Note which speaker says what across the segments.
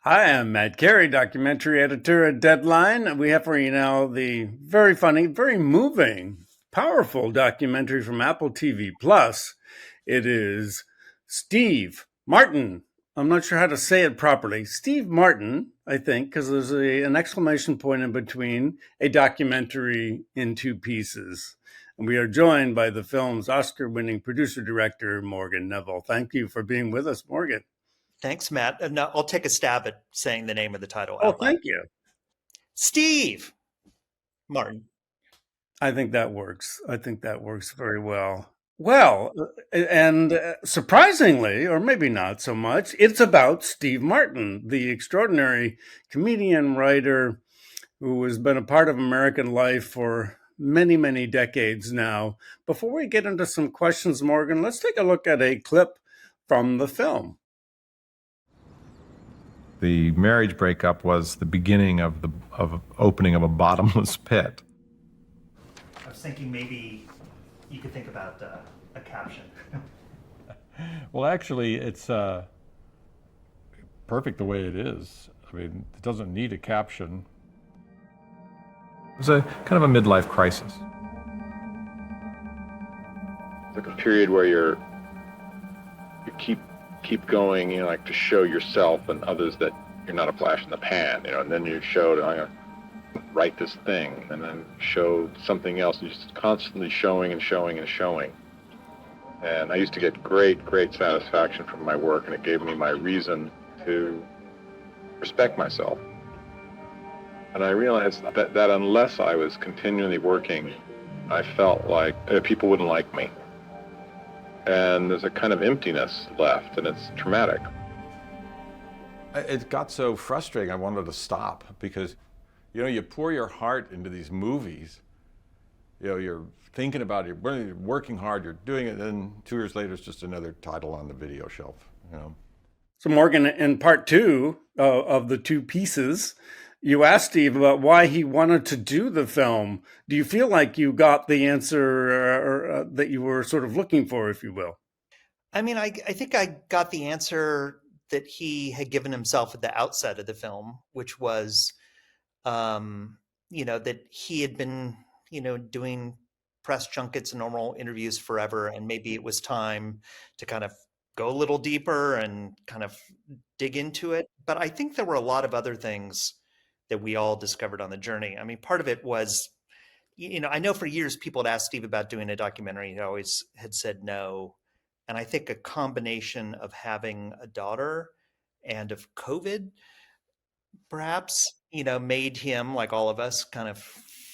Speaker 1: Hi, I'm Matt Carey, documentary editor at Deadline. We have for you now the very funny, very moving, powerful documentary from Apple TV Plus. It is Steve Martin. I'm not sure how to say it properly. Steve Martin, I think, because there's an exclamation point in between, a documentary in two pieces. And we are joined by the film's Oscar winning producer director, Morgan Neville. Thank you for being with us, Morgan.
Speaker 2: Thanks, Matt. No, I'll take a stab at saying the name of the title
Speaker 1: Oh,
Speaker 2: out loud.
Speaker 1: thank you.
Speaker 2: Steve Martin.
Speaker 1: I think that works. I think that works very well. And surprisingly, or maybe not so much, it's about Steve Martin, the extraordinary comedian, writer who has been a part of American life for many, many decades now. Before we get into some questions, Morgan, let's take a look at a clip from the film.
Speaker 3: The marriage breakup was the beginning of the opening of a bottomless pit.
Speaker 2: I was thinking maybe you could think about a caption.
Speaker 4: Well, actually, it's perfect the way it is. I mean, it doesn't need a caption.
Speaker 3: It was a kind of a midlife crisis.
Speaker 5: It's like a period where you keep going, like to show yourself and others that you're not a flash in the pan, and then you showed, I'm gonna write this thing, and then show something else, and just constantly showing and showing and showing. And I used to get great satisfaction from my work, and it gave me my reason to respect myself. And I realized that unless I was continually working, I felt like people wouldn't like me. And there's a kind of emptiness left, and it's traumatic.
Speaker 4: It got so frustrating, I wanted to stop because, you pour your heart into these movies. You're thinking about it, you're working hard, you're doing it, and 2 years later, it's just another title on the video shelf.
Speaker 1: So, Morgan, in part two of the two pieces, you asked Steve about why he wanted to do the film. Do you feel like you got the answer that you were sort of looking for, if you will?
Speaker 2: I mean, I think I got the answer that he had given himself at the outset of the film, which was, that he had been, doing press junkets and normal interviews forever, and maybe it was time to kind of go a little deeper and kind of dig into it. But I think there were a lot of other things that we all discovered on the journey. I mean, part of it was, I know for years people had asked Steve about doing a documentary. He always had said no. And I think a combination of having a daughter and of COVID perhaps, made him, like all of us, kind of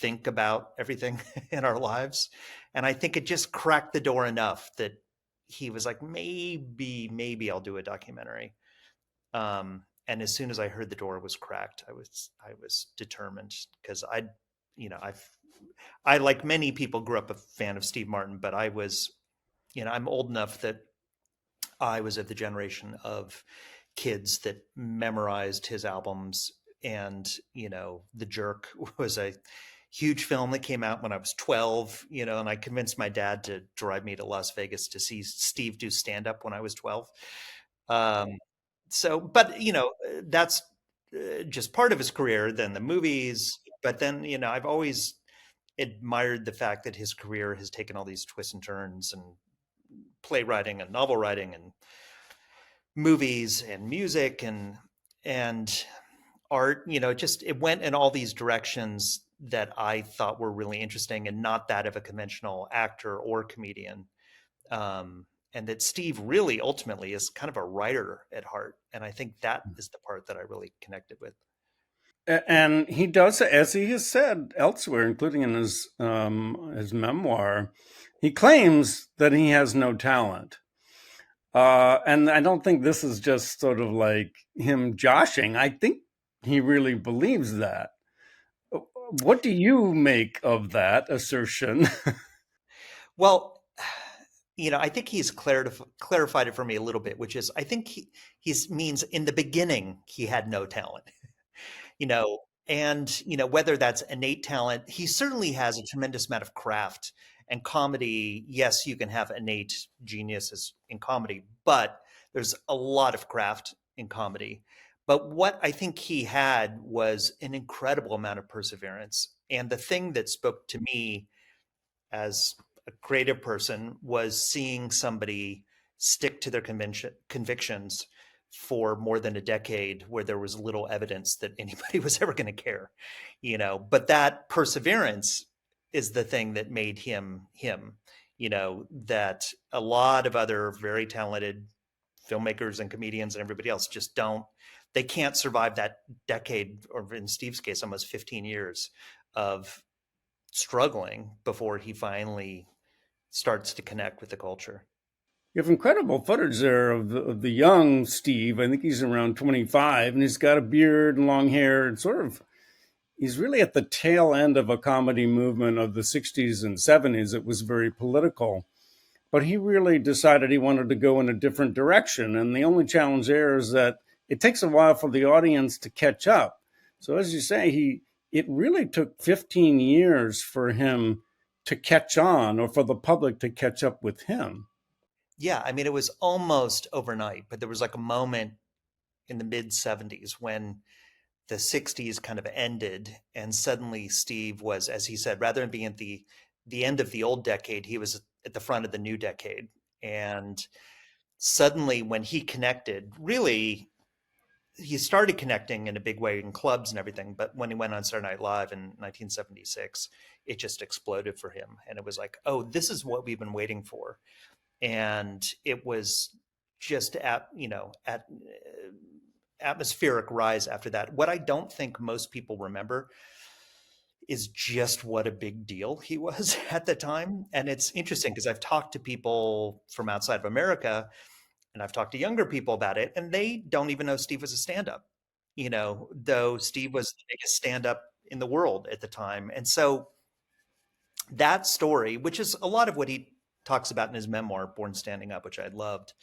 Speaker 2: think about everything in our lives. And I think it just cracked the door enough that he was like, maybe I'll do a documentary. And as soon as I heard the door was cracked, I was determined, because I, like many people, grew up a fan of Steve Martin, but I was, I'm old enough that I was of the generation of kids that memorized his albums. And, The Jerk was a huge film that came out when I was 12, and I convinced my dad to drive me to Las Vegas to see Steve do stand-up when I was 12. But that's just part of his career, then the movies. But then, I've always admired the fact that his career has taken all these twists and turns, and playwriting and novel writing and movies and music and art, it went in all these directions that I thought were really interesting, and not that of a conventional actor or comedian. And that Steve really ultimately is kind of a writer at heart. And I think that is the part that I really connected with.
Speaker 1: And he does, as he has said elsewhere, including in his memoir, he claims that he has no talent. And I don't think this is just sort of like him joshing. I think he really believes that. What do you make of that assertion?
Speaker 2: Well, I think he's clarified it for me a little bit, which is, I think he means in the beginning he had no talent, and whether that's innate talent, he certainly has a tremendous amount of craft. And comedy, yes, you can have innate geniuses in comedy, but there's a lot of craft in comedy. But what I think he had was an incredible amount of perseverance. And the thing that spoke to me as a creative person was seeing somebody stick to their convictions for more than a decade where there was little evidence that anybody was ever going to care, but that perseverance is the thing that made him him, that a lot of other very talented filmmakers and comedians and everybody else just they can't survive that decade, or in Steve's case, almost 15 years of struggling before he finally starts to connect with the culture.
Speaker 1: You have incredible footage there of the young Steve. I think he's around 25, and he's got a beard and long hair, and he's really at the tail end of a comedy movement of the 60s and 70s. It was very political, but he really decided he wanted to go in a different direction. And the only challenge there is that it takes a while for the audience to catch up. So as you say, it really took 15 years for him to catch on, or for the public to catch up with him.
Speaker 2: Yeah, I mean, it was almost overnight, but there was like a moment in the mid 70s when the 60s kind of ended, and suddenly Steve was, as he said, rather than being at the end of the old decade, he was at the front of the new decade. And suddenly when he connected, really, he started connecting in a big way in clubs and everything. But when he went on Saturday Night Live in 1976, it just exploded for him. And it was like, oh, this is what we've been waiting for. And it was just atmospheric rise after that. What I don't think most people remember is just what a big deal he was at the time. And it's interesting because I've talked to people from outside of America, and I've talked to younger people about it, and they don't even know Steve was a stand-up, though Steve was the biggest stand-up in the world at the time. And so that story, which is a lot of what he talks about in his memoir, Born Standing Up, which I loved,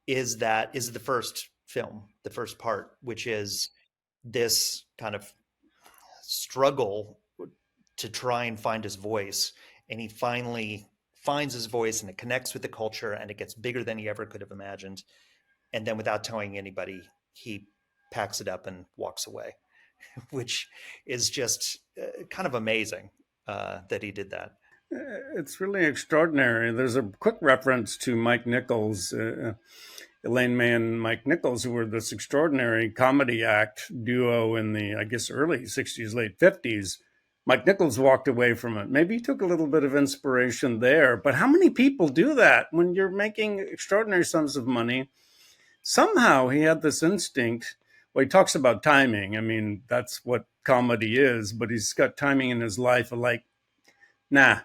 Speaker 2: is the first film, the first part, which is this kind of struggle to try and find his voice. And he finally finds his voice, and it connects with the culture, and it gets bigger than he ever could have imagined. And then without telling anybody, he packs it up and walks away, which is just kind of amazing that he did that.
Speaker 1: It's really extraordinary. There's a quick reference to Mike Nichols, Elaine May and Mike Nichols, who were this extraordinary comedy act duo in the, I guess, early 60s, late 50s. Mike Nichols walked away from it. Maybe he took a little bit of inspiration there, but how many people do that when you're making extraordinary sums of money? Somehow he had this instinct. Well, he talks about timing. I mean, that's what comedy is, but he's got timing in his life of like, nah,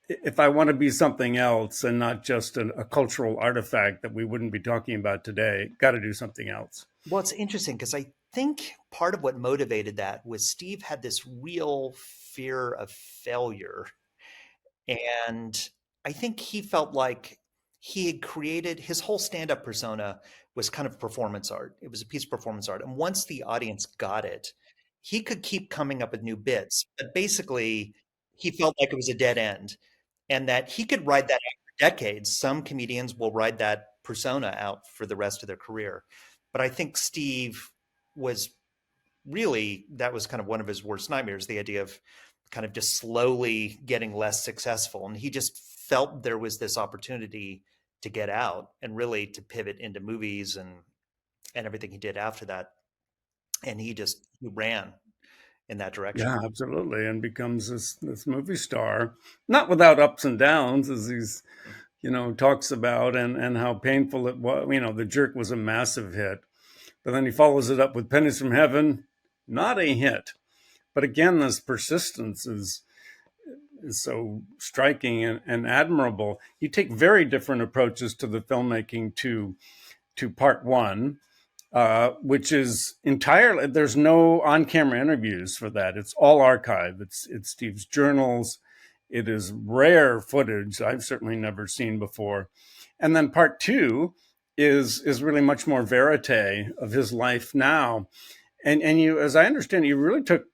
Speaker 1: if I want to be something else and not just a cultural artifact that we wouldn't be talking about today, got to do something else.
Speaker 2: Well, it's interesting because I think part of what motivated that was Steve had this real fear of failure. And I think he felt like he had created his whole stand-up persona was kind of performance art. It was a piece of performance art. And once the audience got it, he could keep coming up with new bits. But basically, he felt like it was a dead end, and that he could ride that out for decades. Some comedians will ride that persona out for the rest of their career. But I think Steve was really, that was kind of one of his worst nightmares, the idea of kind of just slowly getting less successful. And he just felt there was this opportunity to get out and really to pivot into movies and everything he did after that. And he ran in that direction.
Speaker 1: Yeah, absolutely. And becomes this movie star, not without ups and downs, as he's, talks about, and how painful it was. The Jerk was a massive hit, but then he follows it up with Pennies from Heaven, not a hit. But again, this persistence is so striking and admirable. You take very different approaches to the filmmaking to part one. Which is entirely, there's no on-camera interviews for that. It's all archive. It's Steve's journals. It is rare footage I've certainly never seen before. And then part two is really much more verite of his life now. And you, as I understand, you really took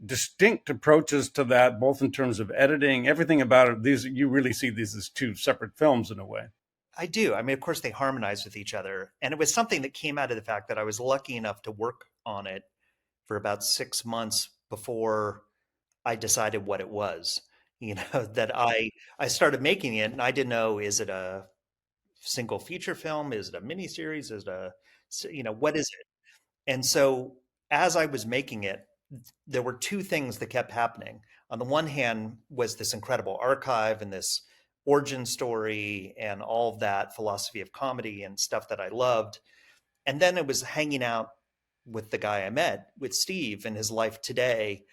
Speaker 1: distinct approaches to that, both in terms of editing, everything about it. You really see these as two separate films in a way.
Speaker 2: I do. I mean, of course, they harmonize with each other. And it was something that came out of the fact that I was lucky enough to work on it for about 6 months before I decided what it was. That I started making it and I didn't know, is it a single feature film? Is it a miniseries? Is it what is it? And so as I was making it, there were two things that kept happening. On the one hand was this incredible archive and this origin story and all of that philosophy of comedy and stuff that I loved. And then it was hanging out with the guy I met, with Steve, and his life today.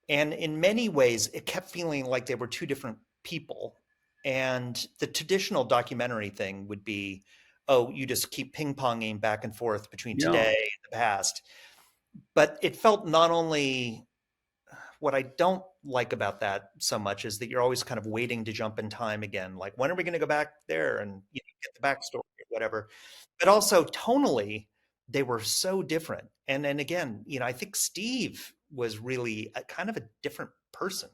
Speaker 2: And in many ways, it kept feeling like they were two different people. And the traditional documentary thing would be, oh, you just keep ping-ponging back and forth between
Speaker 1: Yeah.
Speaker 2: today and the past. But it felt not only, what I don't like about that so much is that you're always kind of waiting to jump in time again. Like, when are we going to go back there and get the backstory or whatever? But also tonally, they were so different. And then again, I think Steve was really a kind of a different person.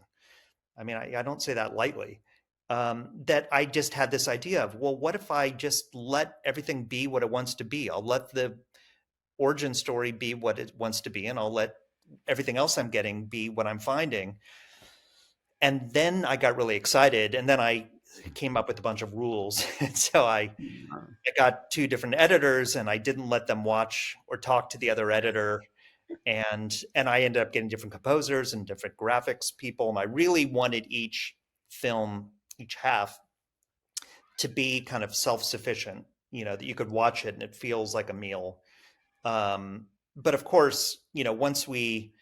Speaker 2: I mean, I don't say that lightly. That I just had this idea of, well, what if I just let everything be what it wants to be? I'll let the origin story be what it wants to be, and I'll let everything else I'm getting be what I'm finding. And then I got really excited, and then I came up with a bunch of rules. And so I got two different editors, and I didn't let them watch or talk to the other editor. And I ended up getting different composers and different graphics people. And I really wanted each film, each half, to be kind of self-sufficient, that you could watch it and it feels like a meal. But of course, once we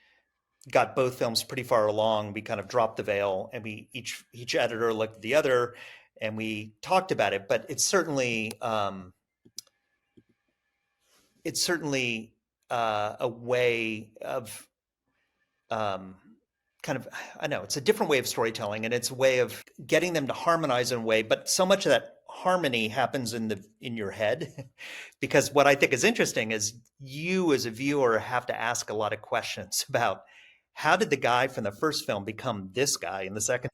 Speaker 2: got both films pretty far along, we kind of dropped the veil and we each editor looked at the other and we talked about it. But it's certainly a way of kind of, I know it's a different way of storytelling, and it's a way of getting them to harmonize in a way, but so much of that harmony happens in your head. Because what I think is interesting is you as a viewer have to ask a lot of questions about, how did the guy from the first film become this guy in the second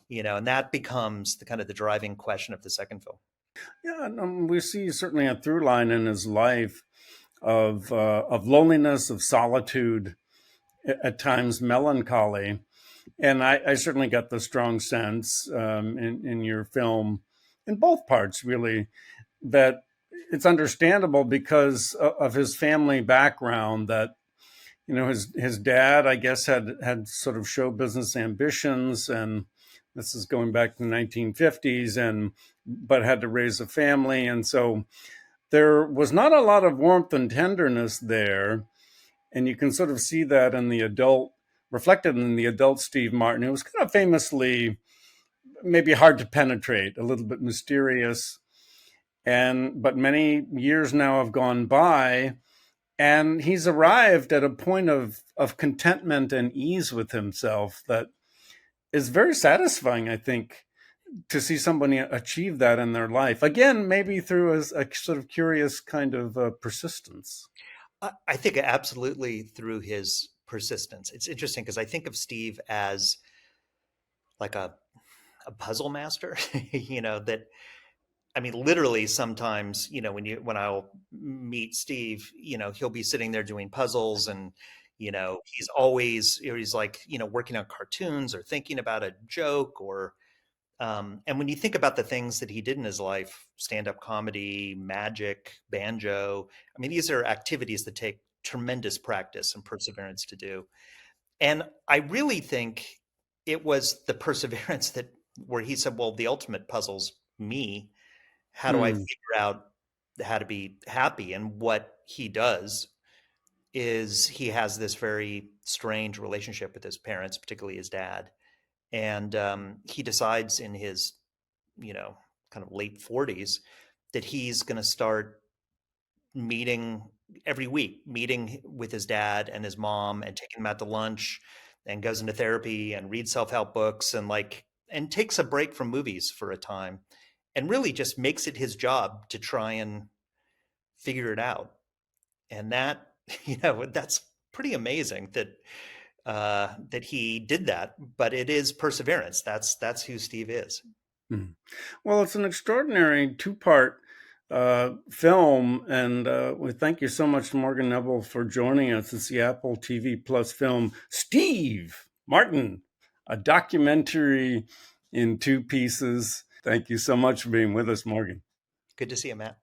Speaker 2: film? And that becomes the kind of the driving question of the second film.
Speaker 1: Yeah, and we see certainly a through line in his life of loneliness, of solitude, at times melancholy. And I certainly got the strong sense in your film, in both parts really, that it's understandable because of his family background, that his dad, I guess, had sort of show business ambitions, and this is going back to the 1950s, but had to raise a family, and so there was not a lot of warmth and tenderness there. And you can sort of see that reflected in the adult Steve Martin, who was kind of famously maybe hard to penetrate, a little bit mysterious. But many years now have gone by, and he's arrived at a point of contentment and ease with himself that is very satisfying, I think, to see somebody achieve that in their life. Again, maybe through a sort of curious kind of persistence.
Speaker 2: I think absolutely through his persistence. It's interesting because I think of Steve as like a puzzle master, that, I mean, literally sometimes, when I'll meet Steve, he'll be sitting there doing puzzles, and, he's like, working on cartoons or thinking about a joke, or, and when you think about the things that he did in his life, stand-up comedy, magic, banjo, I mean, these are activities that take tremendous practice and perseverance to do. And I really think it was the perseverance where he said, well, the ultimate puzzle's me. How do I figure out how to be happy? And what he does is he has this very strange relationship with his parents, particularly his dad. And he decides in his, kind of late 40s that he's going to start meeting every week, meeting with his dad and his mom and taking them out to lunch, and goes into therapy and reads self-help books and takes a break from movies for a time, and really just makes it his job to try and figure it out. And that, that's pretty amazing that he did that, but it is perseverance. That's who Steve is.
Speaker 1: Hmm. Well, it's an extraordinary two-part film, and we thank you so much, Morgan Neville, for joining us. It's the Apple TV Plus film, Steve Martin, a documentary in two pieces. Thank you so much for being with us, Morgan.
Speaker 2: Good to see you, Matt.